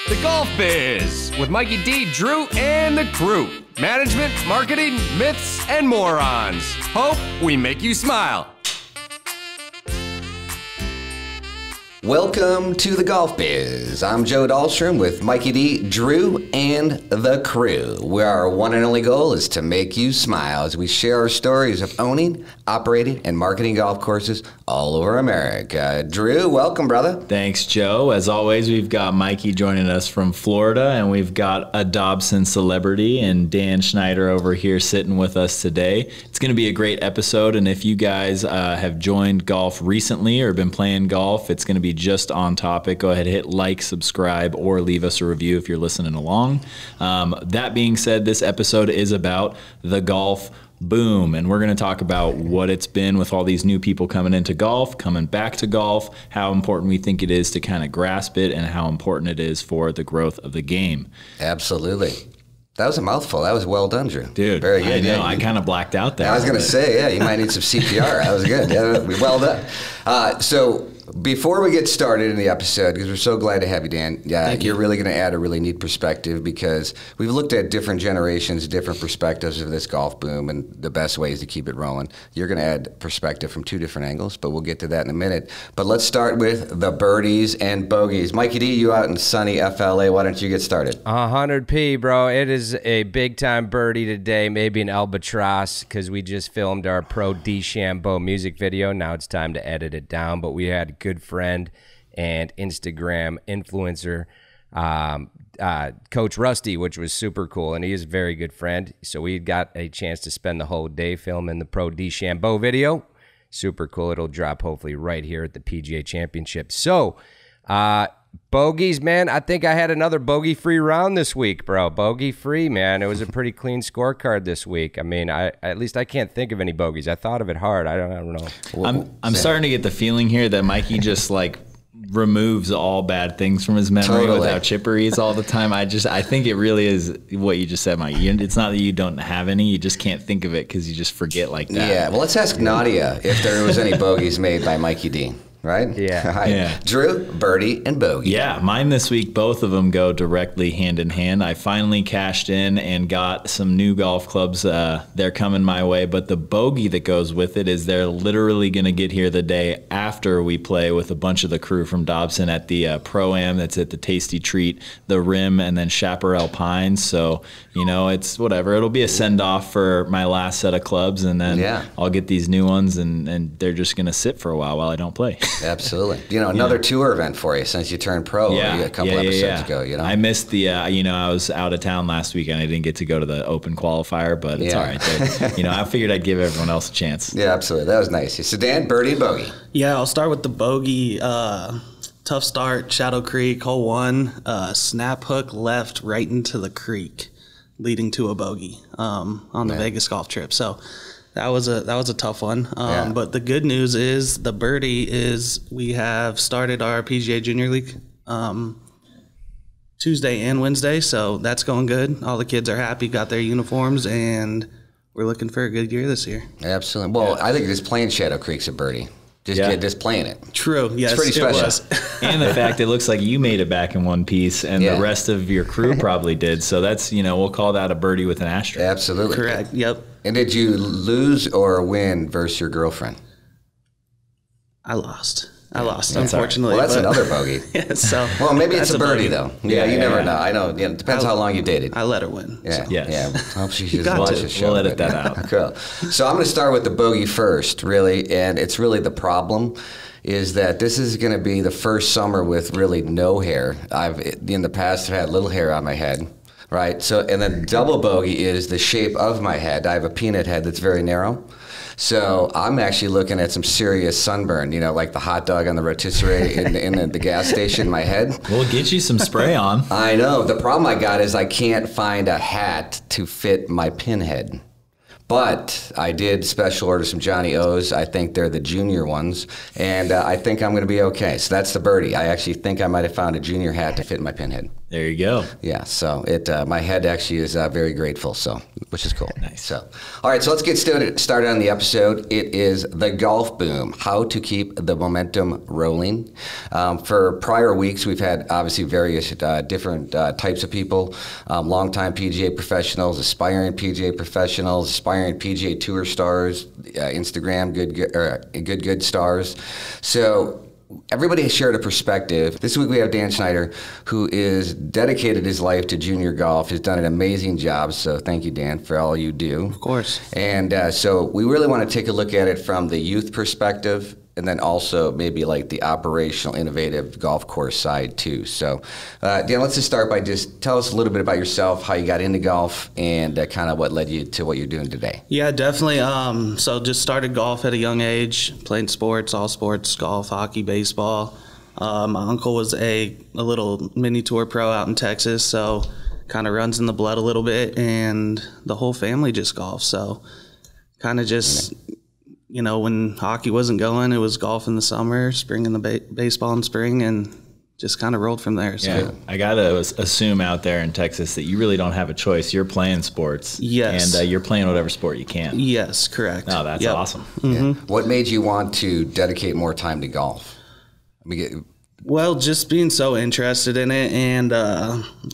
The Golf Biz with Mikey D, Drew, and the crew. Management, marketing, myths, and morons. Hope we make you smile. Welcome to the Golf Biz. I'm Joe Dahlstrom with Mikey D, Drew, and the crew, where our one and only goal is to make you smile as we share our stories of owning, operating, and marketing golf courses all over America. Drew, welcome, brother. Thanks, Joe. As always, we've got Mikey joining us from Florida, and we've got a Dobson celebrity and Dan Schneider over here sitting with us today. It's going to be a great episode, and if you guys have joined golf recently or been playing golf, it's going to be just on topic. Go ahead, hit like, subscribe, or leave us a review if you're listening along. That being said, this episode is about the golf boom, and we're going to talk about what it's been with all these new people coming into golf, coming back to golf, how important we think it is to kind of grasp it, and how important it is for the growth of the game. Absolutely. That was a mouthful. That was well done, Drew. Dude, very good. I know. I kind of blacked out there. I was going to say, yeah, you might need some CPR. That was good. Yeah, well done. So before we get started in the episode, because we're so glad to have you, Dan, you're really going to add a really neat perspective because we've looked at different generations, different perspectives of this golf boom and the best ways to keep it rolling. You're going to add perspective from two different angles, but we'll get to that in a minute. But let's start with the birdies and bogeys. Mikey D, you out in sunny FLA. Why don't you get started? 100p, bro. It is a big-time birdie today, maybe an albatross, because we just filmed our Pro DeChambeau music video. Now it's time to edit it down, but we had a good friend and Instagram influencer, Coach Rusty, which was super cool, and he is a very good friend. So we got a chance to spend the whole day filming the Pro DeChambeau video. Super cool. It'll drop hopefully right here at the PGA Championship. So, bogeys, man, I think I had another bogey-free round this week, bro. Bogey-free, man. It was a pretty clean scorecard this week. I mean, at least I can't think of any bogeys. I thought of it hard. I don't know. I'm starting to get the feeling here that Mikey just like removes all bad things from his memory with how chipper he is all the time. I think it really is what you just said, Mike. It's not that you don't have any, you just can't think of it because you just forget like that. Yeah, well, let's ask Nadia if there was any bogeys made by Mikey D. Right? Yeah. Yeah. Drew, birdie, and bogey. Yeah, mine this week, both of them go directly hand in hand. I finally cashed in and got some new golf clubs. They're coming my way, but the bogey that goes with it is they're literally going to get here the day after we play with a bunch of the crew from Dobson at the Pro-Am that's at the Tasty Treat, the Rim, and then Chaparral Pines. So, you know, it's whatever. It'll be a send-off for my last set of clubs, and then I'll get these new ones, and they're just going to sit for a while I don't play. Absolutely. You know, another tour event for you since you turned pro a couple episodes ago. You know, I missed the, I was out of town last weekend. I didn't get to go to the Open qualifier, but it's all right. I figured I'd give everyone else a chance. Yeah, absolutely. That was nice. So, Dan, birdie and bogey. Yeah, I'll start with the bogey. Tough start, Shadow Creek, hole one, snap hook left right into the creek, leading to a bogey on the Vegas golf trip. So that was a tough one. But the good news is the birdie is we have started our PGA Junior League Tuesday and Wednesday, so that's going good. All the kids are happy, got their uniforms, and we're looking for a good year this year. Absolutely. Well, I think just playing Shadow Creek's a birdie. Just playing it. True. Yes, it's pretty special. And the fact it looks like you made it back in one piece, and the rest of your crew probably did. So that's, we'll call that a birdie with an asterisk. Absolutely. Correct. Yep. And did you lose or win versus your girlfriend? I lost, unfortunately. Well, that's another bogey. Well, maybe it's a birdie, though. Yeah, you never know. I know. It depends how long you dated. I let her win. Yeah. So. Yeah. I hope she watches the show. We'll edit that out. Cool. So I'm going to start with the bogey first, really. And it's really the problem is that this is going to be the first summer with really no hair. I've, in the past, had little hair on my head. Right. So, and then double bogey is the shape of my head. I have a peanut head that's very narrow. So I'm actually looking at some serious sunburn, like the hot dog on the rotisserie in the gas station in my head. We'll get you some spray on. I know. The problem I got is I can't find a hat to fit my pinhead. But I did special order some Johnny O's. I think they're the junior ones, and I think I'm going to be okay. So that's the birdie. I actually think I might have found a junior hat to fit my pinhead. There you go. Yeah, so my head actually is very grateful, so which is cool. Nice. So, all right, so let's get started on the episode. It is the golf boom, how to keep the momentum rolling. For prior weeks, we've had obviously various different types of people, longtime PGA professionals, aspiring PGA professionals, aspiring PGA Tour stars, Instagram good stars. So everybody has shared a perspective. This week we have Dan Schneider, who is dedicated his life to junior golf, has done an amazing job. So thank you, Dan, for all you do. Of course. And so we really want to take a look at it from the youth perspective, and then also maybe like the operational, innovative golf course side too. So, Dan, let's just start by just tell us a little bit about yourself, how you got into golf, and kind of what led you to what you're doing today. Yeah, definitely. So just started golf at a young age, playing sports, all sports, golf, hockey, baseball. My uncle was a little mini tour pro out in Texas, so kind of runs in the blood a little bit, and the whole family just golfs. So kind of just... You know, when hockey wasn't going, it was golf in the summer, spring in the baseball in spring, and just kind of rolled from there. So. Yeah, I got to assume out there in Texas that you really don't have a choice. You're playing sports. Yes. And you're playing whatever sport you can. Yes, correct. Oh, that's awesome. Mm-hmm. Yeah. What made you want to dedicate more time to golf? Well, just being so interested in it, and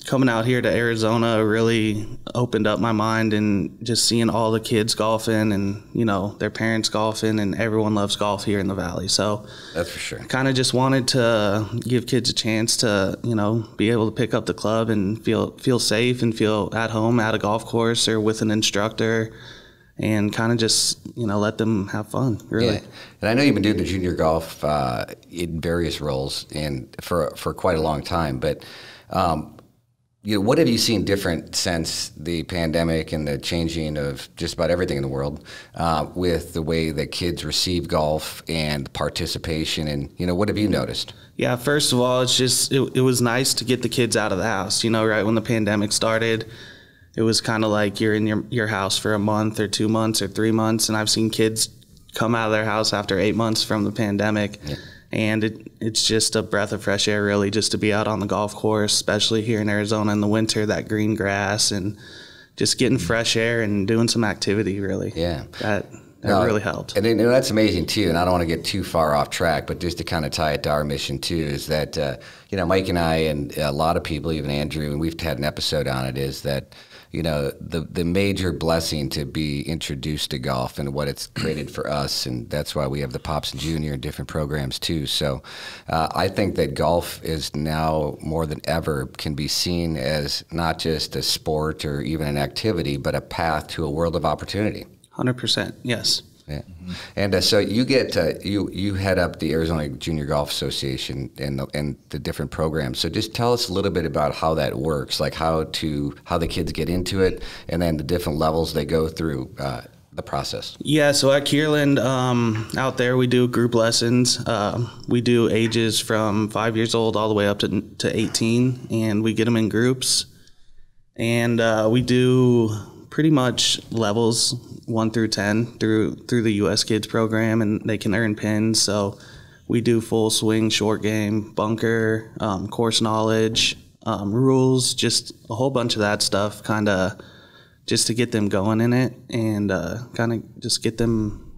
coming out here to Arizona really opened up my mind, and just seeing all the kids golfing and, you know, their parents golfing, and everyone loves golf here in the Valley. So that's for sure. Kind of just wanted to give kids a chance to, you know, be able to pick up the club and feel safe and feel at home at a golf course or with an instructor, and kind of just, you know, let them have fun, really. Yeah. And I know you've been doing the junior golf in various roles and for quite a long time, but you know, what have you seen different since the pandemic and the changing of just about everything in the world with the way that kids receive golf and participation, and, you know, what have you noticed? Yeah, first of all, it's just, it was nice to get the kids out of the house. You know, right when the pandemic started, it was kind of like you're in your house for a month or 2 months or 3 months, and I've seen kids come out of their house after 8 months from the pandemic, and it's just a breath of fresh air, really, just to be out on the golf course, especially here in Arizona in the winter, that green grass, and just getting fresh air and doing some activity, really. Yeah. That really helped. And that's amazing, too, and I don't want to get too far off track, but just to kind of tie it to our mission, too, is that, you know, Mike and I and a lot of people, even Andrew, and we've had an episode on it, is that, you know, the major blessing to be introduced to golf and what it's created for us, and that's why we have the Pops and Junior and different programs too. So I think that golf is now more than ever can be seen as not just a sport or even an activity, but a path to a world of opportunity. 100%, yes. Yeah, and so you get you head up the Arizona Junior Golf Association and the different programs. So just tell us a little bit about how that works, like how the kids get into it, and then the different levels they go through the process. Yeah, so at Kierland, out there we do group lessons. We do ages from 5 years old all the way up to 18, and we get them in groups, and we do pretty much levels 1 through 10 through the U.S. Kids program, and they can earn pins. So we do full swing, short game, bunker, course knowledge, rules, just a whole bunch of that stuff, kind of just to get them going in it, and kind of just get them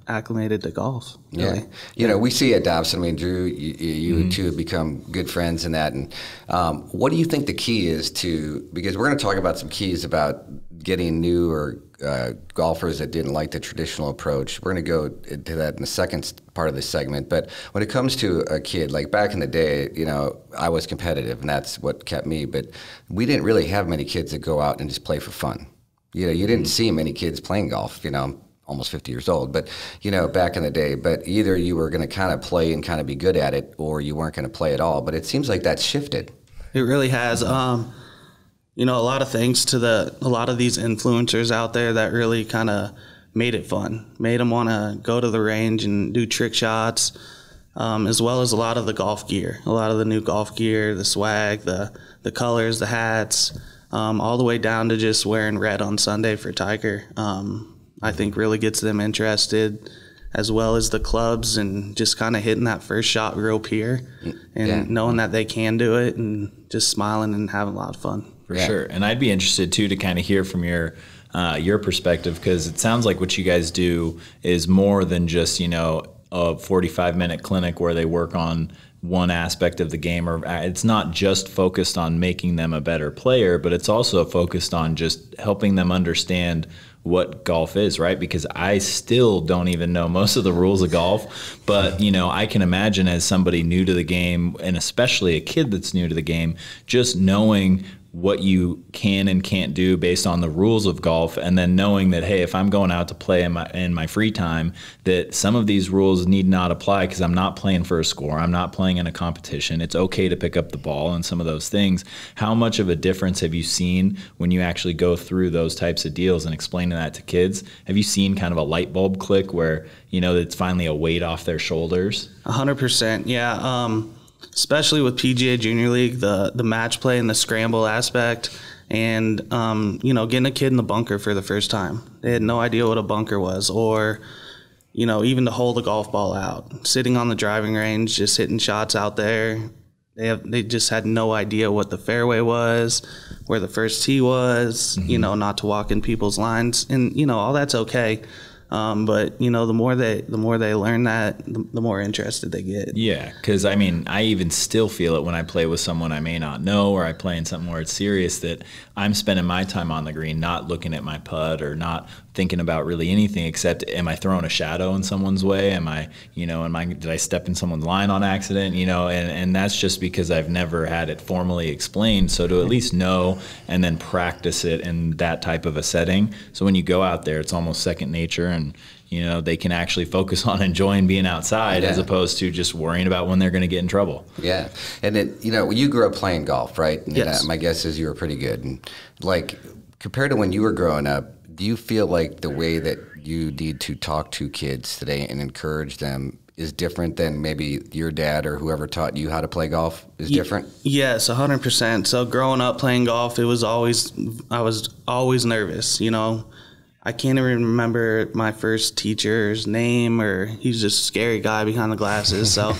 acclimated to golf. Really. Yeah, you know, we see at Dobson. I mean, Drew, you two have become good friends in that. And what do you think the key is to? Because we're going to talk about some keys about getting new or golfers that didn't like the traditional approach. We're going to go into that in the second part of this segment. But when it comes to a kid, like back in the day, you know, I was competitive, and that's what kept me. But we didn't really have many kids that go out and just play for fun. You know, you didn't see many kids playing golf. You know, almost 50 years old, but, you know, back in the day, but either you were going to kind of play and kind of be good at it, or you weren't going to play at all. But it seems like that's shifted. It really has. You know, a lot of thanks to a lot of these influencers out there that really kind of made it fun, made them want to go to the range and do trick shots, as well as a lot of the golf gear, a lot of the new golf gear, the swag, the colors, the hats. all the way down to just wearing red on Sunday for Tiger. I think really gets them interested, as well as the clubs, and just kind of hitting that first shot real pure and knowing that they can do it, and just smiling and having a lot of fun. For sure. And I'd be interested too to kind of hear from your perspective, because it sounds like what you guys do is more than just, you know, a 45-minute clinic where they work on one aspect of the game, or it's not just focused on making them a better player, but it's also focused on just helping them understand what golf is, right? Because I still don't even know most of the rules of golf, but you know, I can imagine as somebody new to the game, and especially a kid that's new to the game, just knowing what you can and can't do based on the rules of golf, and then knowing that, hey, if I'm going out to play in my free time, that some of these rules need not apply because I'm not playing for a score, I'm not playing in a competition. It's okay to pick up the ball and some of those things. How much of a difference have you seen when you actually go through those types of deals and explaining that to kids? Have you seen kind of a light bulb click where, you know, it's finally a weight off their shoulders? 100%, yeah. Especially with PGA Junior League, the match play and the scramble aspect, and you know, getting a kid in the bunker for the first time. They had no idea what a bunker was, or you know, even to hold the golf ball out, sitting on the driving range, just hitting shots out there. They just had no idea what the fairway was, where the first tee was, you know, not to walk in people's lines, and you know, all that's okay. But you know, the more they learn that, the more interested they get. Yeah, because I mean, I even still feel it when I play with someone I may not know, or I play in something where it's serious, that I'm spending my time on the green, not looking at my putt or not thinking about really anything except, am I throwing a shadow in someone's way? Am I, you know, did I step in someone's line on accident? You know, and that's just because I've never had it formally explained. So to at least know and then practice it in that type of a setting. So when you go out there, it's almost second nature, and you know, they can actually focus on enjoying being outside as opposed to just worrying about when they're going to get in trouble. Yeah. And then, you know, you grew up playing golf, right? And Yes. my guess is you were pretty good. And like, compared to when you were growing up, do you feel like the way that you need to talk to kids today and encourage them is different than maybe your dad or whoever taught you how to play golf is different? Yes, 100%. So growing up playing golf, I was always nervous, you know. I can't even remember my first teacher's name, or he's just a scary guy behind the glasses. So,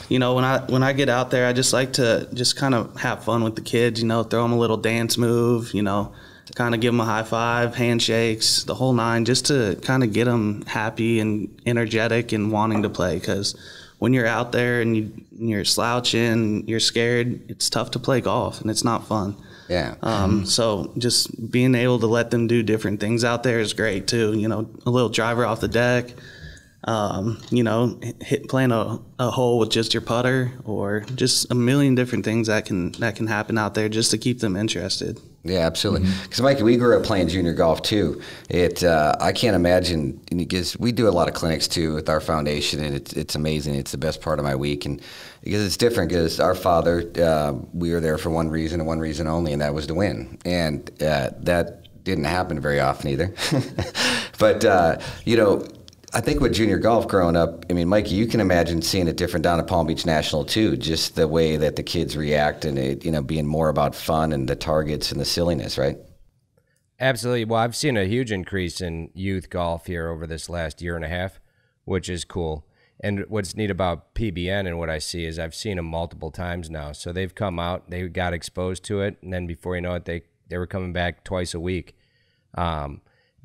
you know, when I get out there, I just like to just kind of have fun with the kids, you know, throw them a little dance move, you know, kind of give them a high five, handshakes, the whole nine, just to kind of get them happy and energetic and wanting to play. Because when you're out there and you're slouching, you're scared, it's tough to play golf, and it's not fun. Yeah. So just being able to let them do different things out there is great too. You know, a little driver off the deck, you know, playing a hole with just your putter, or just a million different things that can happen out there just to keep them interested. Yeah, absolutely. Because Mikey, we grew up playing junior golf too. I can't imagine, because we do a lot of clinics too with our foundation, and it's amazing. It's the best part of my week, and because it's different. Because our father, we were there for one reason and one reason only, and that was to win. And that didn't happen very often either. But you know, I think with junior golf growing up, I mean, Mikey, you can imagine seeing it different down at Palm Beach National too, just the way that the kids react, and it, you know, being more about fun and the targets and the silliness, right? Absolutely. Well, I've seen a huge increase in youth golf here over this last year and a half, which is cool. And what's neat about PBN and what I see is I've seen them multiple times now. So they've come out, they got exposed to it, and then before you know it, they were coming back twice a week.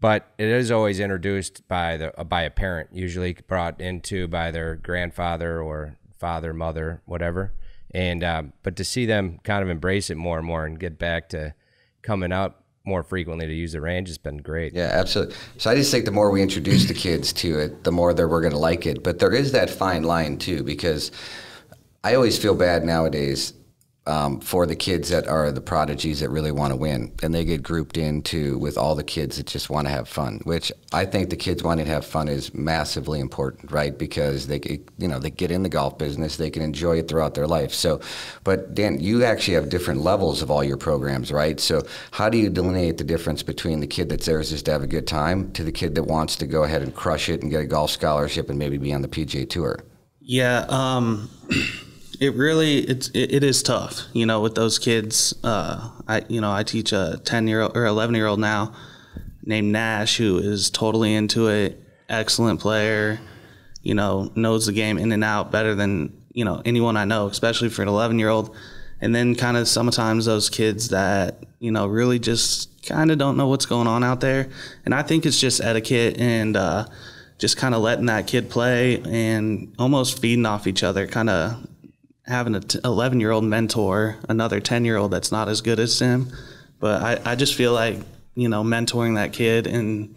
But it is always introduced by a parent, usually brought into by their grandfather or father, mother, whatever. And but to see them kind of embrace it more and more and get back to coming out more frequently to use the range has been great. Yeah, absolutely. So I just think the more we introduce the kids to it, the more that we're going to like it. But there is that fine line too, because I always feel bad nowadays for the kids that are the prodigies that really want to win, and they get grouped into with all the kids that just want to have fun, which I think the kids wanting to have fun is massively important, right? Because they get in the golf business, they can enjoy it throughout their life. So, but Dan, you actually have different levels of all your programs, right? So how do you delineate the difference between the kid that's there just to have a good time to the kid that wants to go ahead and crush it and get a golf scholarship and maybe be on the PGA Tour? Yeah, it is tough, with those kids. I teach a 10-year-old or 11-year-old now named Nash, who is totally into it, excellent player, knows the game in and out better than, anyone I know, especially for an 11-year-old. And then kind of sometimes those kids that, really just kind of don't know what's going on out there. And I think it's just etiquette and just kind of letting that kid play and almost feeding off each other, kind of having an 11-year-old mentor another 10-year-old that's not as good as him. But I just feel like, mentoring that kid and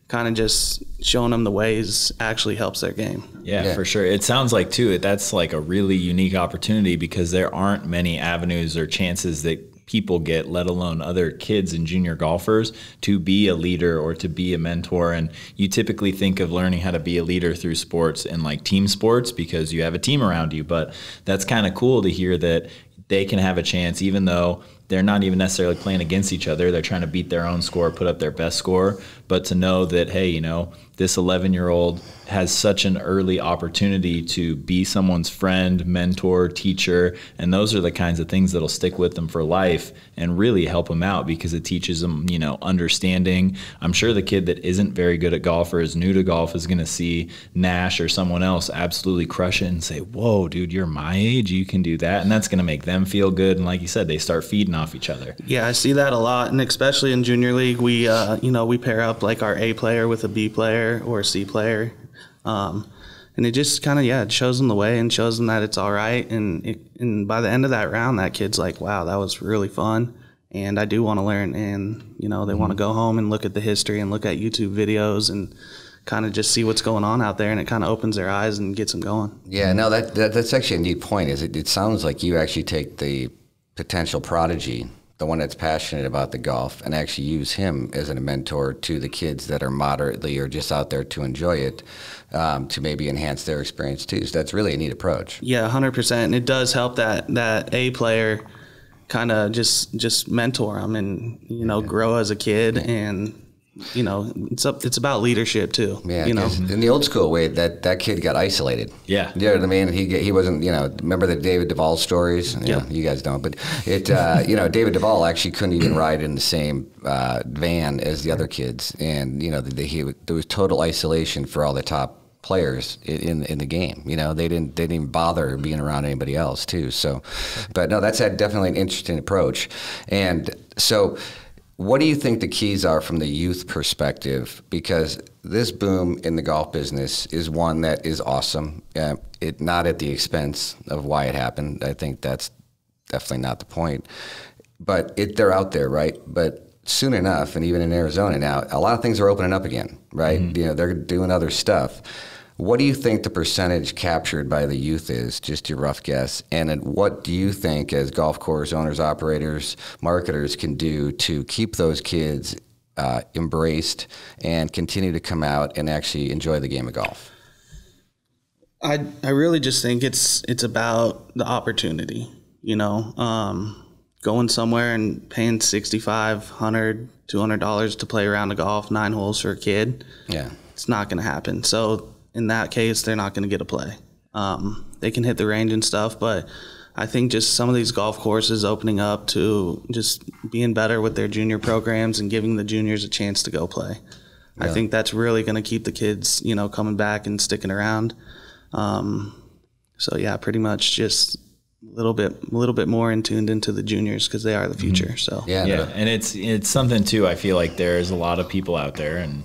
kind of just showing them the ways actually helps their game. Yeah, for sure. It sounds like, too, that's like a really unique opportunity because there aren't many avenues or chances that people get, let alone other kids and junior golfers, to be a leader or to be a mentor. And you typically think of learning how to be a leader through sports and like team sports because you have a team around you. But that's kind of cool to hear that they can have a chance, even though they're not even necessarily playing against each other. They're trying to beat their own score, put up their best score. But to know that, hey, this 11-year-old has such an early opportunity to be someone's friend, mentor, teacher, and those are the kinds of things that'll stick with them for life and really help them out because it teaches them, understanding. I'm sure the kid that isn't very good at golf or is new to golf is going to see Nash or someone else absolutely crush it and say, whoa, dude, you're my age, you can do that. And that's going to make them feel good. And like you said, they start feeding off each other. Yeah, I see that a lot. And especially in junior league, we pair up like our A player with a B player or a C player. And it just kind of, it shows them the way and shows them that it's all right. And by the end of that round, that kid's like, wow, that was really fun. And I do want to learn. And, they want to go home and look at the history and look at YouTube videos and kind of just see what's going on out there. And it kind of opens their eyes and gets them going. Yeah, no, that's actually a neat point. It sounds like you actually take the potential prodigy, the one that's passionate about the golf, and actually use him as a mentor to the kids that are moderately or just out there to enjoy it, to maybe enhance their experience too. So that's really a neat approach. Yeah, 100%. And it does help that A player kind of just mentor them and, grow as a kid. And, it's about leadership too. Yeah, in the old school way, that kid got isolated. Yeah. You know what I mean? He wasn't, remember the David Duvall stories? Yeah. You guys don't, but David Duvall actually couldn't even ride in the same van as the other kids. And, there was total isolation for all the top players in the game. They didn't even bother being around anybody else too. So, but no, that's definitely an interesting approach. And so, what do you think the keys are from the youth perspective? Because this boom in the golf business is one that is awesome. Not at the expense of why it happened. I think that's definitely not the point. But they're out there, right? But soon enough, and even in Arizona now, a lot of things are opening up again, right? Mm-hmm. They're doing other stuff. What do you think the percentage captured by the youth is, just your rough guess? And what do you think as golf course owners, operators, marketers can do to keep those kids embraced and continue to come out and actually enjoy the game of golf? I really just think it's about the opportunity, going somewhere and paying $65, $100, $200 to play around a golf, 9 holes for a kid. Yeah. It's not going to happen. So in that case, they're not going to get a play. They can hit the range and stuff, but I think just some of these golf courses opening up to just being better with their junior programs and giving the juniors a chance to go play. Yeah. I think that's really going to keep the kids, coming back and sticking around. So yeah, pretty much just a little bit more in tuned into the juniors because they are the future. Mm-hmm. So yeah, and it's something too. I feel like there's a lot of people out there, and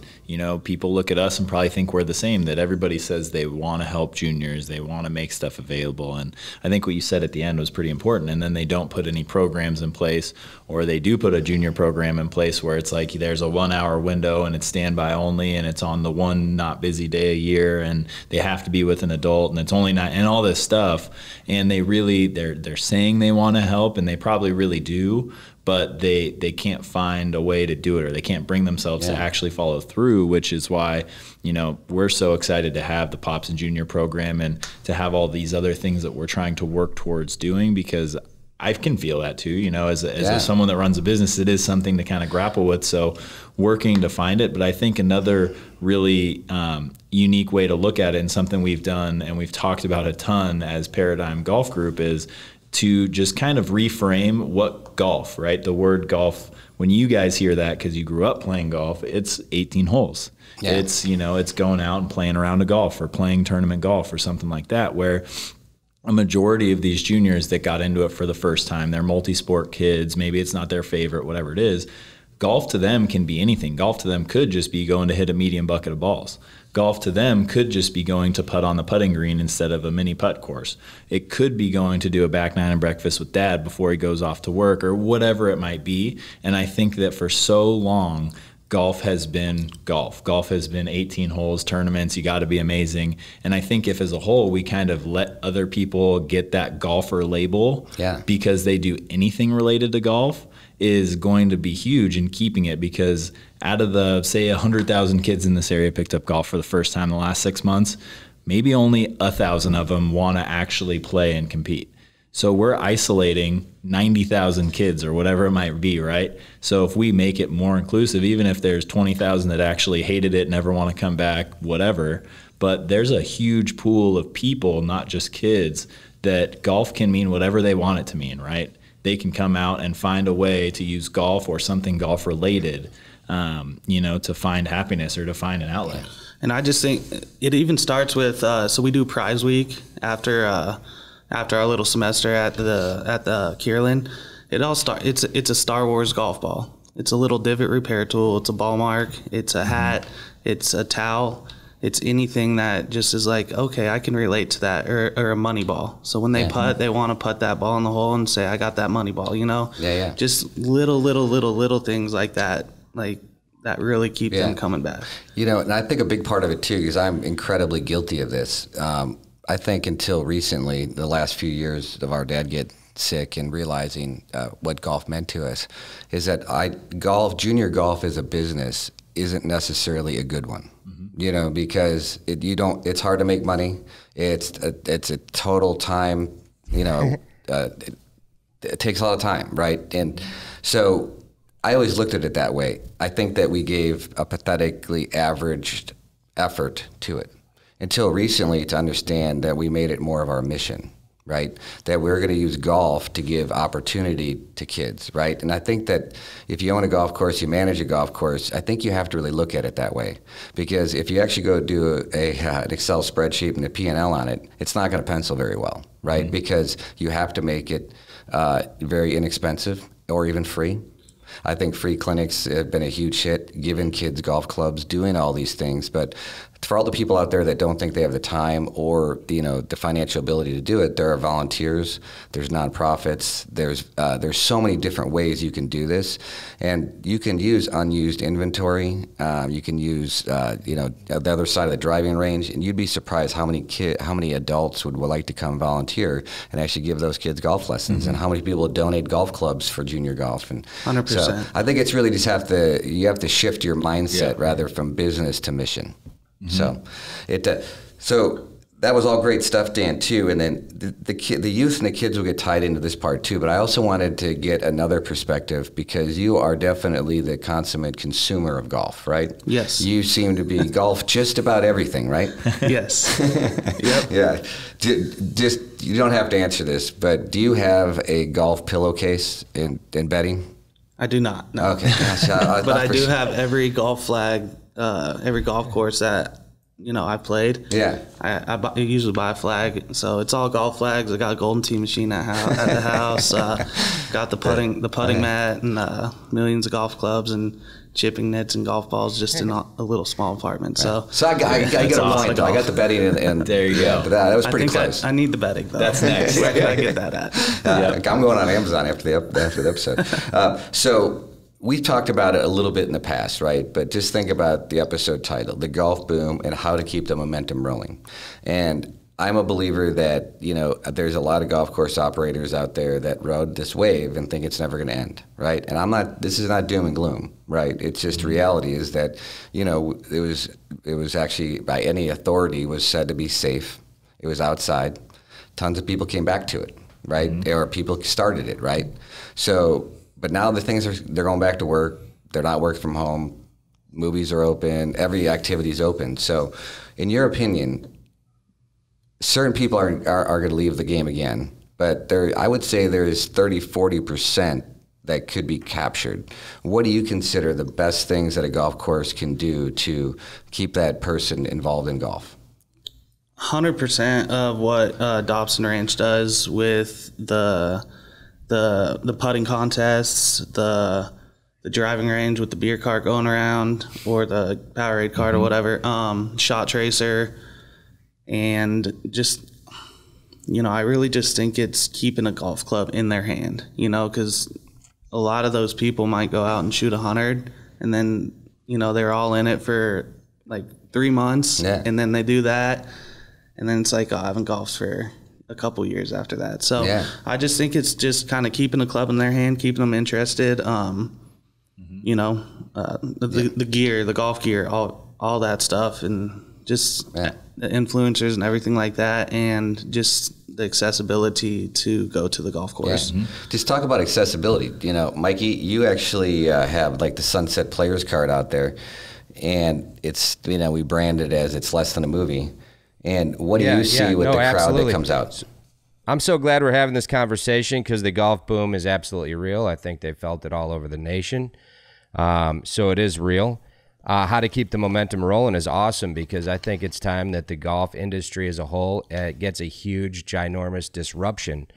people look at us and probably think we're the same. That everybody says they want to help juniors, they want to make stuff available, and I think what you said at the end was pretty important. And then they don't put any programs in place, or they do put a junior program in place where it's like there's a 1 hour window and it's standby only, and it's on the one not busy day a year, and they have to be with an adult, and it's only not, and all this stuff. And they're saying they want to help, and they probably really do, but they can't find a way to do it, or they can't bring themselves to actually follow through, which is why, we're so excited to have the Pops and Junior program and to have all these other things that we're trying to work towards doing, because I can feel that too, you know, as someone that runs a business, it is something to kind of grapple with. So working to find it. But I think another really unique way to look at it, and something we've done and we've talked about a ton as Paradigm Golf Group, is to just kind of reframe what golf, right? The word golf, when you guys hear that, because you grew up playing golf, it's 18 holes. Yeah. It's, you know, it's going out and playing around a golf or playing tournament golf or something like that, where a majority of these juniors that got into it for the first time, they're multi-sport kids, maybe it's not their favorite, whatever it is, golf to them can be anything. Golf to them could just be going to hit a medium bucket of balls. Golf to them could just be going to putt on the putting green instead of a mini putt course. It could be going to do a back nine and breakfast with dad before he goes off to work, or whatever it might be. And I think that for so long, golf has been golf. Golf has been 18 holes, tournaments, you got to be amazing. And I think if as a whole we kind of let other people get that golfer label because they do anything related to golf, is going to be huge in keeping it. Because out of the, say, 100,000 kids in this area picked up golf for the first time in the last 6 months, maybe only 1,000 of them want to actually play and compete. So we're isolating 90,000 kids or whatever it might be, right? So if we make it more inclusive, even if there's 20,000 that actually hated it, never want to come back, whatever, but there's a huge pool of people, not just kids, that golf can mean whatever they want it to mean, right? They can come out and find a way to use golf or something golf related, you know, to find happiness or to find an outlet. And I just think it even starts with, so we do prize week after our little semester at the Kierland. It all it's a Star Wars golf ball. It's a little divot repair tool. It's a ball mark. It's a hat. It's a towel. It's anything that just is like, okay, I can relate to that, or a money ball. So when they putt, they want to put that ball in the hole and say, I got that money ball, you know? Yeah. Just little things like that, that really keep them coming back. You know, and I think a big part of it too, because I'm incredibly guilty of this. I think until recently, the last few years of our dad get sick and realizing what golf meant to us, is that junior golf as a business isn't necessarily a good one. You know, because it's hard to make money. It's a total time, you know, it takes a lot of time, right? And so I always looked at it that way. I think that we gave a pathetically averaged effort to it until recently to understand that we made it more of our mission, right? That we're going to use golf to give opportunity to kids, right? And I think that if you own a golf course, you manage a golf course, I think you have to really look at it that way. Because if you actually go do an Excel spreadsheet and a P&L on it, it's not going to pencil very well, right? Mm-hmm. Because you have to make it very inexpensive or even free. I think free clinics have been a huge hit, giving kids golf clubs, doing all these things. But for all the people out there that don't think they have the time or, you know, the financial ability to do it, there are volunteers, there's nonprofits, there's so many different ways you can do this. And you can use unused inventory. You can use, you know, the other side of the driving range, and you'd be surprised how many adults would like to come volunteer and actually give those kids golf lessons, and how many people donate golf clubs for junior golf. And 100%. So I think it's really just you have to shift your mindset rather from business to mission. So so that was all great stuff, Dan, too. And then the youth and the kids will get tied into this part too. But I also wanted to get another perspective, because you are definitely the consummate consumer of golf, right? Yes. You seem to be golf just about everything, right? Yes. Yep. Yeah. Just you don't have to answer this, but do you have a golf pillowcase in bedding? I do not. No. Okay. But I do have every golf flag. Every golf course that, you know, I've played. Yeah. I usually buy a flag, so it's all golf flags. I got a golden tee machine at the house. Got the putting mat, and millions of golf clubs and chipping nets and golf balls just in a little small apartment. So I got a point though. I got the bedding and there you go. That was pretty close. I need the bedding though. That's next. Where can I get that at? I'm going on Amazon after the episode. So we've talked about it a little bit in the past, right? But just think about the episode title, The Golf Boom, and how to keep the momentum rolling. And I'm a believer that, you know, there's a lot of golf course operators out there that rode this wave and think it's never going to end, right? And this is not doom and gloom, right? It's just reality is that, you know, it was actually by any authority was said to be safe. It was outside. Tons of people came back to it. right? Or people started it, right? So, but now they're going back to work. They're not working from home. Movies are open. Every activity is open. So, in your opinion, certain people are going to leave the game again. But I would say there's 30-40% that could be captured. What do you consider the best things that a golf course can do to keep that person involved in golf? 100% of what Dobson Ranch does with the putting contests, the driving range with the beer cart going around, or the Powerade cart or whatever, shot tracer, and just, I really just think it's keeping a golf club in their hand, because a lot of those people might go out and shoot 100, and then, they're all in it for like 3 months, and then they do that, and then it's like, I haven't golfed for a couple years after that. So I just think it's just kind of keeping the club in their hand, keeping them interested. The gear, the golf gear, all that stuff, and just the influencers and everything like that, and just the accessibility to go to the golf course. Just talk about accessibility. Mikey, you actually have like the Sunset Players card out there, and it's, we brand it as it's less than a movie. And what do you see with the crowd that comes out? I'm so glad we're having this conversation because the golf boom is absolutely real. I think they felt it all over the nation. So it is real. How to keep the momentum rolling is awesome, because I think it's time that the golf industry as a whole gets a huge, ginormous disruption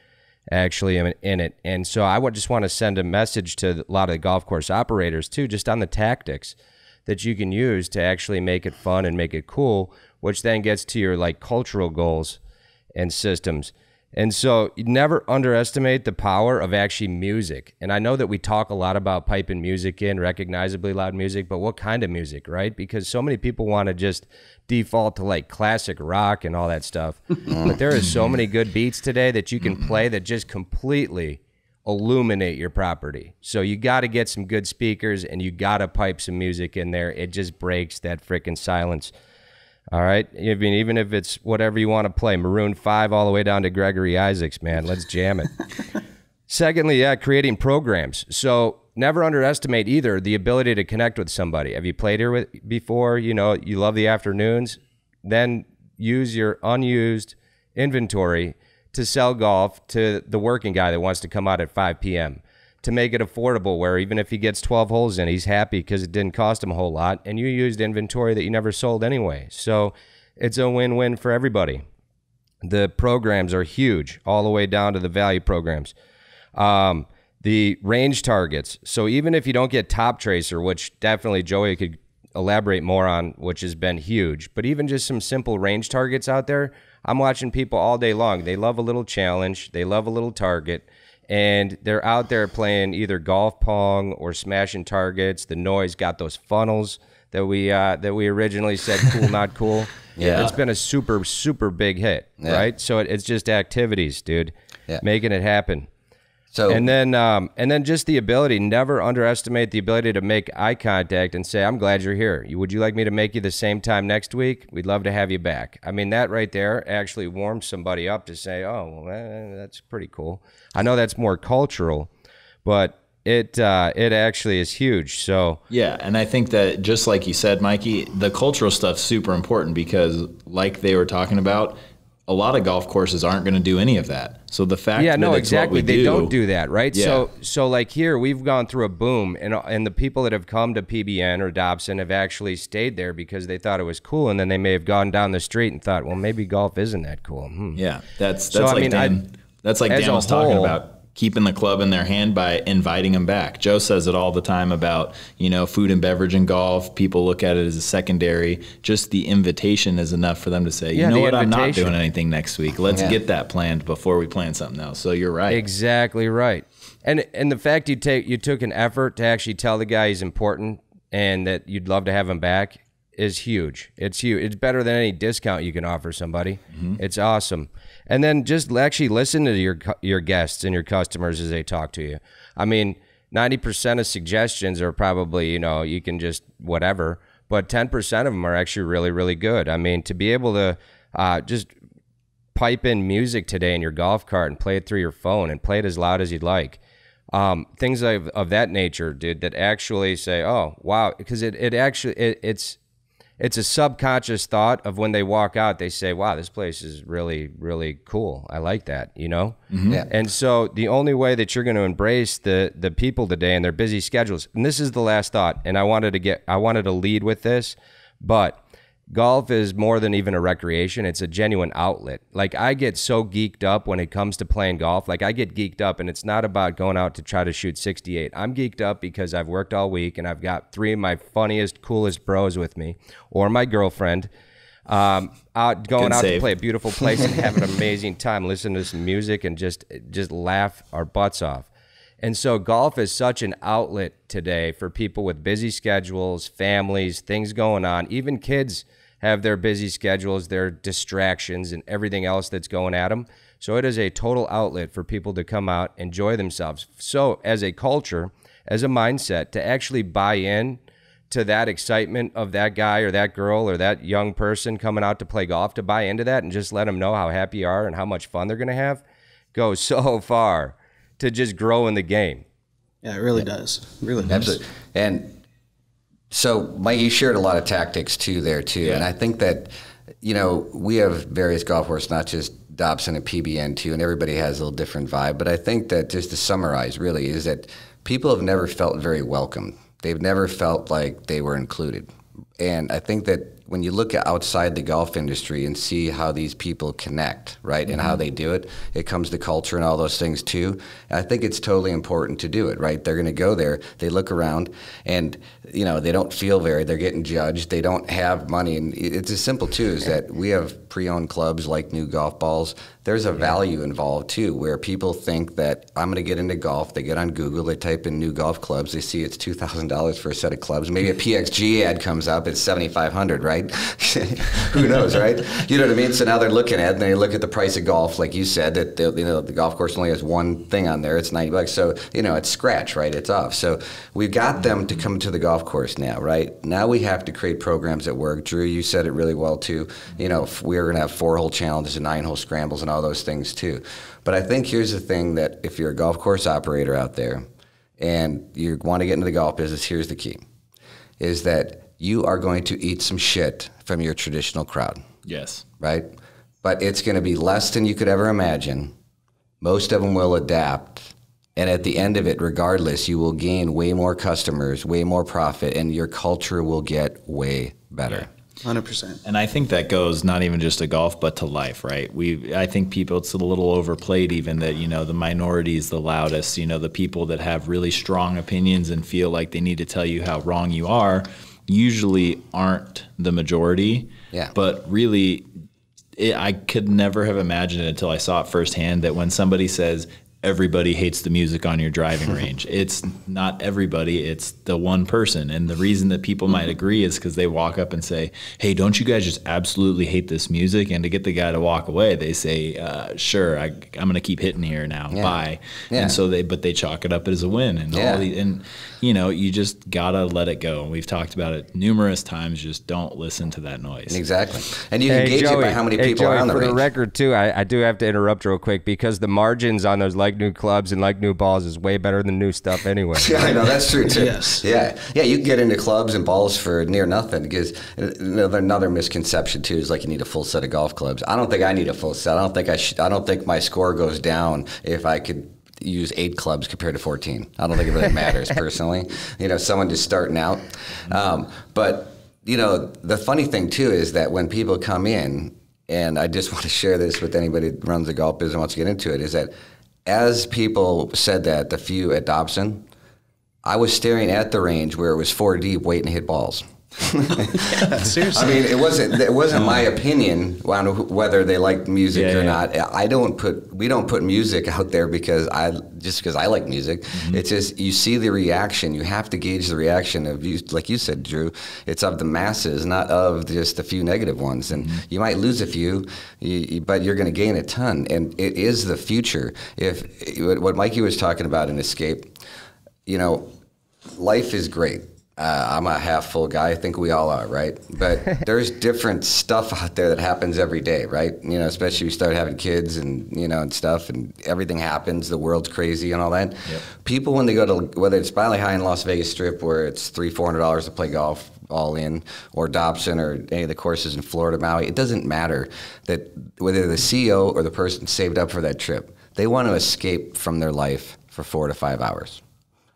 actually in it. And so I would just want to send a message to a lot of the golf course operators too, just on the tactics that you can use to actually make it fun and make it cool, which then gets to your like cultural goals and systems. And so you never underestimate the power of actually music. And I know that we talk a lot about piping music in, recognizably loud music, but what kind of music, right? Because so many people want to just default to like classic rock and all that stuff. But there are so many good beats today that you can play that just completely illuminate your property. So you got to get some good speakers, and you got to pipe some music in there. It just breaks that freaking silence. All right. I mean, even if it's whatever you want to play, Maroon 5 all the way down to Gregory Isaacs, man, let's jam it. Secondly, creating programs. So never underestimate either the ability to connect with somebody. Have you played here before? You love the afternoons. Then use your unused inventory to sell golf to the working guy that wants to come out at 5 p.m. to make it affordable, where even if he gets 12 holes in, he's happy because it didn't cost him a whole lot, and you used inventory that you never sold anyway. So it's a win-win for everybody. The programs are huge, all the way down to the value programs. The range targets. So even if you don't get Top Tracer, which definitely Joey could elaborate more on, which has been huge, but even just some simple range targets out there, I'm watching people all day long. They love a little challenge. They love a little target. And they're out there playing either golf pong or smashing targets. The Noise got those funnels that we originally said cool, not cool. It's been a super, super big hit, right? So it's just activities, dude, making it happen. So and then just the ability, never underestimate the ability to make eye contact and say, I'm glad you're here. Would you like me to make you the same time next week? We'd love to have you back. I mean, that right there actually warms somebody up to say, oh, well, that's pretty cool. I know that's more cultural, but it actually is huge. So yeah, and I think that just like you said, Mikey, the cultural stuff's super important, because like they were talking about, a lot of golf courses aren't going to do any of that. So the fact that it's what we they don't do that, right? Yeah. So like here, we've gone through a boom, and the people that have come to PBN or Dobson have actually stayed there because they thought it was cool, and then they may have gone down the street and thought, well, maybe golf isn't that cool. Yeah, that's like Dan was talking about, keeping the club in their hand by inviting them back. Joe says it all the time about, food and beverage and golf. People look at it as a secondary. Just the invitation is enough for them to say, you know what, I'm not doing anything next week. Let's get that planned before we plan something else. So you're right. Exactly right. And the fact you took an effort to actually tell the guy he's important and that you'd love to have him back is huge. It's huge. It's better than any discount you can offer somebody. It's awesome. And then just actually listen to your guests and your customers as they talk to you. I mean, 90% of suggestions are probably, you can just whatever, but 10% of them are actually really, really good. I mean, to be able to just pipe in music today in your golf cart and play it through your phone and play it as loud as you'd like. Things of that nature, dude, that actually say, oh, wow, because it's a subconscious thought of when they walk out, they say, wow, this place is really, really cool. I like that, you know? Mm-hmm. Yeah. And so the only way that you're going to embrace the people today and their busy schedules, and this is the last thought, and I wanted to lead with this, but golf is more than even a recreation. It's a genuine outlet. Like, I get so geeked up when it comes to playing golf. Like, I get geeked up, and it's not about going out to try to shoot 68. I'm geeked up because I've worked all week, and I've got 3 of my funniest, coolest bros with me, or my girlfriend, out going out to play a beautiful place and have an amazing time, listening to some music, and just laugh our butts off. And so golf is such an outlet today for people with busy schedules, families, things going on, even kids have their busy schedules, their distractions, and everything else that's going at them. So it is a total outlet for people to come out, enjoy themselves. So as a culture, as a mindset, to actually buy in to that excitement of that guy or that girl or that young person coming out to play golf, to buy into that and just let them know how happy you are and how much fun they're going to have, goes so far to just grow in the game. Yeah, it really does. It really does. Absolutely. And so, Mike, you shared a lot of tactics too there too, and I think that, you know, we have various golf courses, not just Dobson and PBN too, and everybody has a little different vibe. But I think that, just to summarize, really, is that people have never felt very welcome. They've never felt like they were included, and I think that when you look at outside the golf industry and see how these people connect, right, and how they do it, it comes to culture and all those things too. And I think it's totally important to do it, right? They're going to go there, they look around, and, you know, they don't feel they're getting judged, they don't have money. And it's as simple too as that we have pre-owned clubs like new golf balls. There's a value involved too, where people think that I'm going to get into golf. They get on Google, they type in new golf clubs, they see it's $2,000 for a set of clubs. Maybe a PXG ad comes up, it's $7,500, right? Who knows, right? You know what I mean? So now they're looking at it, and they look at the price of golf, like you said, that the golf course only has one thing on there. It's $90. So, you know, it's scratch, right? It's off. So we've got them to come to the golf course now, right? Now we have to create programs that work. Drew, you said it really well too. You know, we're going to have 4-hole challenges and 9-hole scrambles and all those things too. But I think here's the thing, that if you're a golf course operator out there and you want to get into the golf business, here's the key, is that you are going to eat some shit from your traditional crowd. Yes. Right? But it's going to be less than you could ever imagine. Most of them will adapt. And at the end of it, regardless, you will gain way more customers, way more profit, and your culture will get way better. Yeah. 100%. And I think that goes not even just to golf, but to life, right? I think people, it's a little overplayed even that, you know, the minority is the loudest, you know, the people that have really strong opinions and feel like they need to tell you how wrong you are usually aren't the majority. Yeah. But really, I could never have imagined it until I saw it firsthand that when somebody says, everybody hates the music on your driving range. It's not everybody, it's the one person. And the reason that people might agree is because they walk up and say, hey, don't you guys just absolutely hate this music? And to get the guy to walk away, they say, sure, I'm going to keep hitting here now. Yeah. Bye. Yeah. And so they chalk it up as a win. And and you know, you just got to let it go. And we've talked about it numerous times. Just don't listen to that noise. Exactly. And you can gauge it by how many people are on the range. For the record, too, I do have to interrupt real quick because the margins on those like new clubs and like new balls is way better than new stuff anyway. Yeah, I know, that's true too. Yes. Yeah, you can get into clubs and balls for near nothing, because another misconception too is like you need a full set of golf clubs. I don't think I need a full set. I don't think my score goes down if I could use 8 clubs compared to 14. I don't think it really matters personally. You know, someone just starting out. But you know, the funny thing too is that when people come in, and I just want to share this with anybody that runs the golf business and wants to get into it, is that as people said that, the few at Dobson, I was staring at the range where it was 4 deep waiting to hit balls. Yeah, seriously. I mean, it wasn't my opinion on whether they liked music or not. We don't put music out there because I like music. Mm-hmm. It's just, you see the reaction. You have to gauge the reaction of, you, like you said, Drew. It's of the masses, not of just a few negative ones. And you might lose a few, but you're going to gain a ton. And it is the future. If what Mikey was talking about in Escape, you know, life is great. I'm a half full guy. I think we all are, right? But there's different stuff out there that happens every day, right? You know, especially you start having kids and, you know, and stuff, and everything happens. The world's crazy and all that. Yep. People, when they go to, whether it's Valley High in Las Vegas Strip, where it's $300-$400 to play golf all in, or Dobson, or any of the courses in Florida, Maui, it doesn't matter that whether the CEO or the person saved up for that trip, they want to escape from their life for 4 to 5 hours.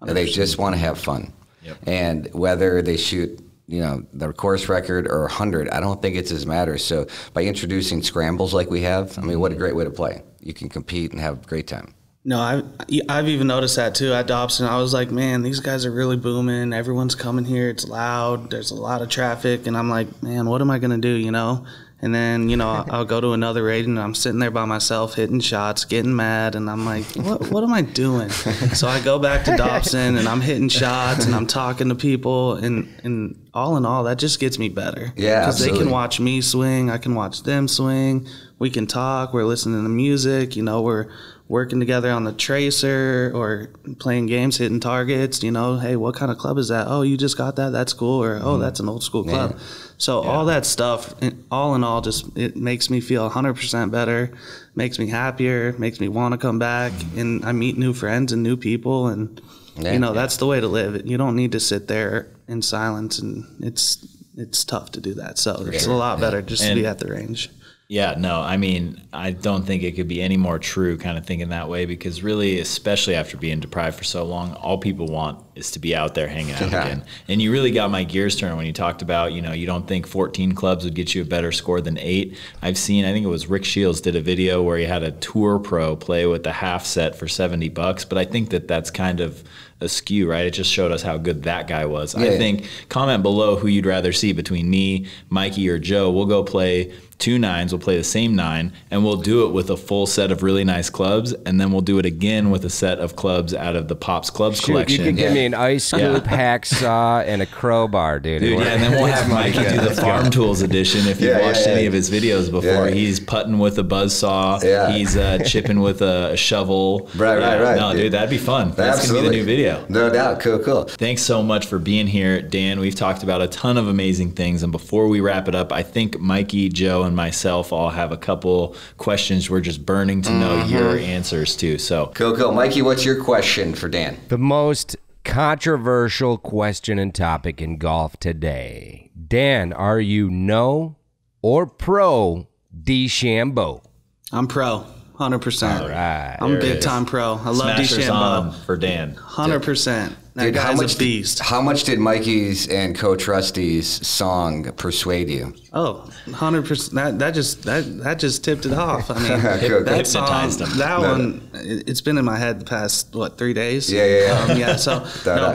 They just want to have fun. Yep. And whether they shoot, you know, their course record or 100, I don't think it's as matters. So by introducing scrambles like we have, I mean, what a great way to play. You can compete and have a great time. No, I've even noticed that too at Dobson. I was like, man, these guys are really booming. Everyone's coming here. It's loud. There's a lot of traffic. And I'm like, man, what am I going to do, you know? And then, you know, I'll go to another raid and I'm sitting there by myself hitting shots, getting mad, and I'm like, what am I doing? So I go back to Dobson and I'm hitting shots and I'm talking to people, and all in all, that just gets me better. Yeah, because they absolutely. can watch me swing, I can watch them swing, we can talk, we're listening to music, you know, we're working together on the tracer or playing games, hitting targets, you know, hey, what kind of club is that? Oh, you just got that? That's cool. Or, oh, that's an old school club. Yeah. So all that stuff, all in all, just it makes me feel 100% better, makes me happier, makes me want to come back, and I meet new friends and new people, and, you know, that's the way to live. You don't need to sit there in silence, and it's tough to do that. So it's a lot better just to be at the range. Yeah, no, I mean, I don't think it could be any more true kind of thinking that way, because really, especially after being deprived for so long, all people want is to be out there hanging out again. And you really got my gears turned when you talked about, you know, you don't think 14 clubs would get you a better score than 8. I've seen, I think it was Rick Shields did a video where he had a tour pro play with the half set for $70, but I think that that's kind of askew, right? It just showed us how good that guy was. I think, comment below who you'd rather see between me, Mikey, or Joe. We'll go play 2 9s, we'll play the same 9, and we'll do it with a full set of really nice clubs, and then we'll do it again with a set of clubs out of the Pops Clubs collection. You could give me an ice scoop, hacksaw, and a crowbar, dude. Yeah, and then we'll have Mikey do the Farm Tools edition. If you've watched any of his videos before, he's putting with a buzzsaw, he's chipping with a shovel. Right. No, dude, that'd be fun. That's going to be the new video. No doubt. Cool. Thanks so much for being here, Dan. We've talked about a ton of amazing things, and before we wrap it up, I think Mikey, Joe, and myself all have a couple questions we're just burning to know your answers to. So cool. Mikey, what's your question for Dan? The most controversial question and topic in golf today. Dan, are you no or pro DeChambeau? I'm pro, 100%. All right. I'm big time pro. I love Smashers on DeChambeau. for Dan. 100%. That Dude, guy's a beast. How much did Mikey's and Coach Rusty's song persuade you? Oh, 100%. That just tipped it off. I mean, that song, that one, it's been in my head the past, 3 days? Yeah. So,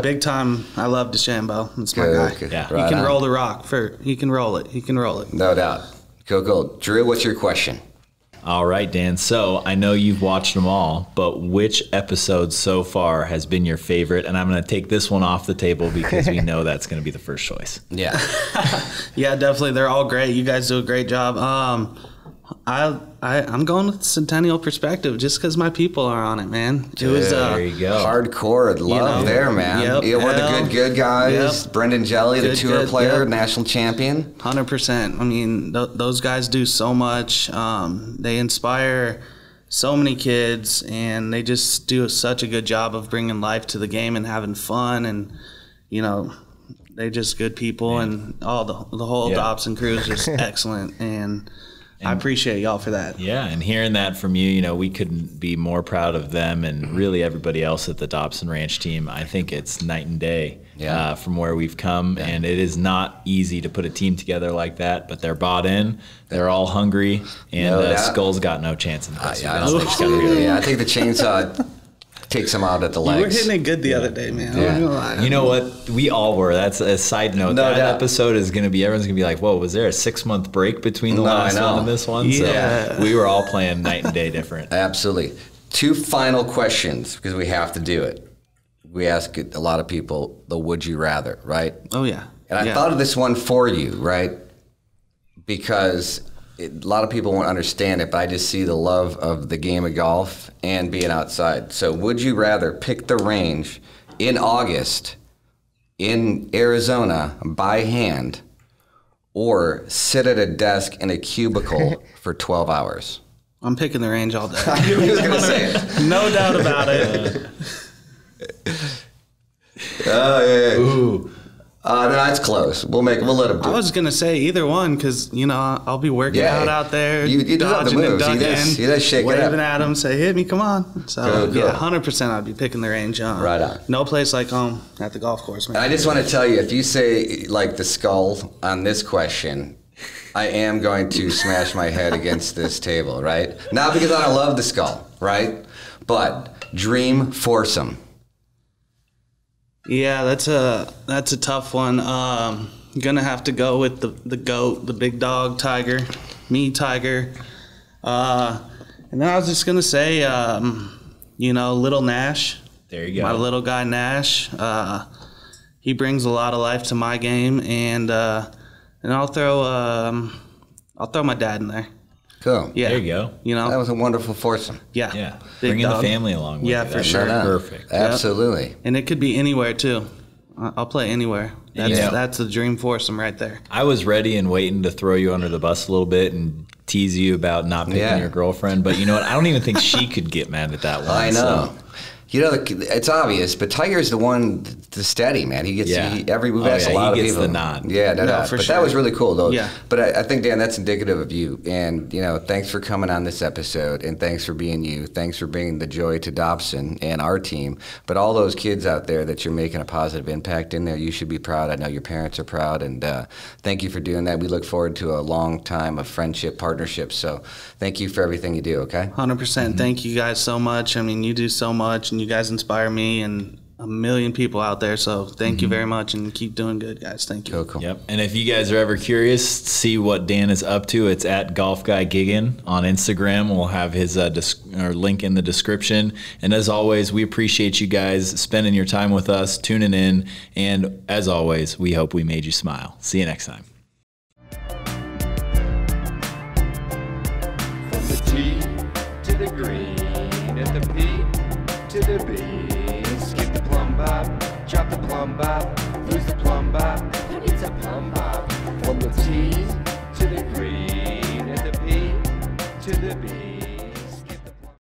big time. I love DeChambeau. That's my guy. Yeah. He can roll the rock. He can roll it. No doubt. Cool. Drew, what's your question? All right, Dan. So I know you've watched them all, but which episode so far has been your favorite? And I'm going to take this one off the table because we know that's going to be the first choice. Yeah. Yeah, definitely. They're all great. You guys do a great job. I'm going with Centennial Perspective just because my people are on it, man. It was there you go. Hardcore love there, man. Yep, one of the good guys. Yep. Brendan Jelly, the tour player, national champion. 100%. I mean, those guys do so much. They inspire so many kids, and they just do such a good job of bringing life to the game and having fun. And, you know, they're just good people, and the whole Dobson crew is just excellent. And I appreciate y'all for that. Yeah, and hearing that from you, you know, we couldn't be more proud of them and really everybody else at the Dobson Ranch team. I think it's night and day from where we've come, and it is not easy to put a team together like that, but they're bought in, they're all hungry, and Skull's got no chance in the best. I think the chainsaw takes him out at the legs. You were hitting it good the other day, man. You know what? We all were. That's a side note. That episode is going to be, everyone's going to be like, whoa, was there a 6-month break between the last one and this one? Yeah. So we were all playing night and day different. Absolutely. 2 final questions because we have to do it. We ask a lot of people the would you rather, right? Oh, yeah. And I thought of this one for you, right? Because a lot of people won't understand it, but I just see the love of the game of golf and being outside. So would you rather pick the range in August in Arizona by hand or sit at a desk in a cubicle for 12 hours? I'm picking the range all day. I knew he was going to say it. No doubt about it. Oh, yeah. Ooh. No, that's close. We'll let him do it. I was gonna say either one because I'll be working out there, You do have the dodging and moves. ducking, He does shake it up. waving at him, say hit me, come on. So Cool. 100% I'd be picking the range. Right on. No place like home at the golf course, man. And I just want to tell you, if you say like the skull on this question, I am going to smash my head against this table, right? Not because I don't love the skull, right? But dream foursome. Yeah, that's a tough one. Gonna have to go with the GOAT, the big dog, Tiger, me, Tiger. And then I was just gonna say, little Nash. There you go. My little guy Nash. He brings a lot of life to my game, and I'll throw my dad in there. Cool. Yeah, There you go. That was a wonderful foursome. Yeah. Yeah. Big Bringing dog. the family along with Yeah, you. for That's sure. Perfect. Absolutely. And it could be anywhere too. I'll play anywhere. Yeah. That's the dream foursome right there. I was ready and waiting to throw you under the bus a little bit and tease you about not picking your girlfriend, but you know what? I don't even think she could get mad at that one. I know. So. It's obvious, but Tiger's the one to steady, man. He gets we've asked a lot of people. He gets the nod. Yeah, no. for But sure. that was really cool, though. Yeah. But I think, Dan, that's indicative of you. And, thanks for coming on this episode, and thanks for being you. Thanks for bringing the joy to Dobson and our team. But all those kids out there that you're making a positive impact in there, you should be proud. I know your parents are proud, and thank you for doing that. We look forward to a long time of friendship, partnership. So thank you for everything you do, okay? 100%. Thank you guys so much. I mean, you do so much, and you guys inspire me and a million people out there. So thank you very much, and keep doing good, guys. Thank you. Cool. Yep. And if you guys are ever curious, see what Dan is up to. It's at Golf Guy Giggin on Instagram. We'll have his link in the description. And as always, we appreciate you guys spending your time with us, tuning in. And as always, we hope we made you smile. See you next time. From the T to the green and the P to the B.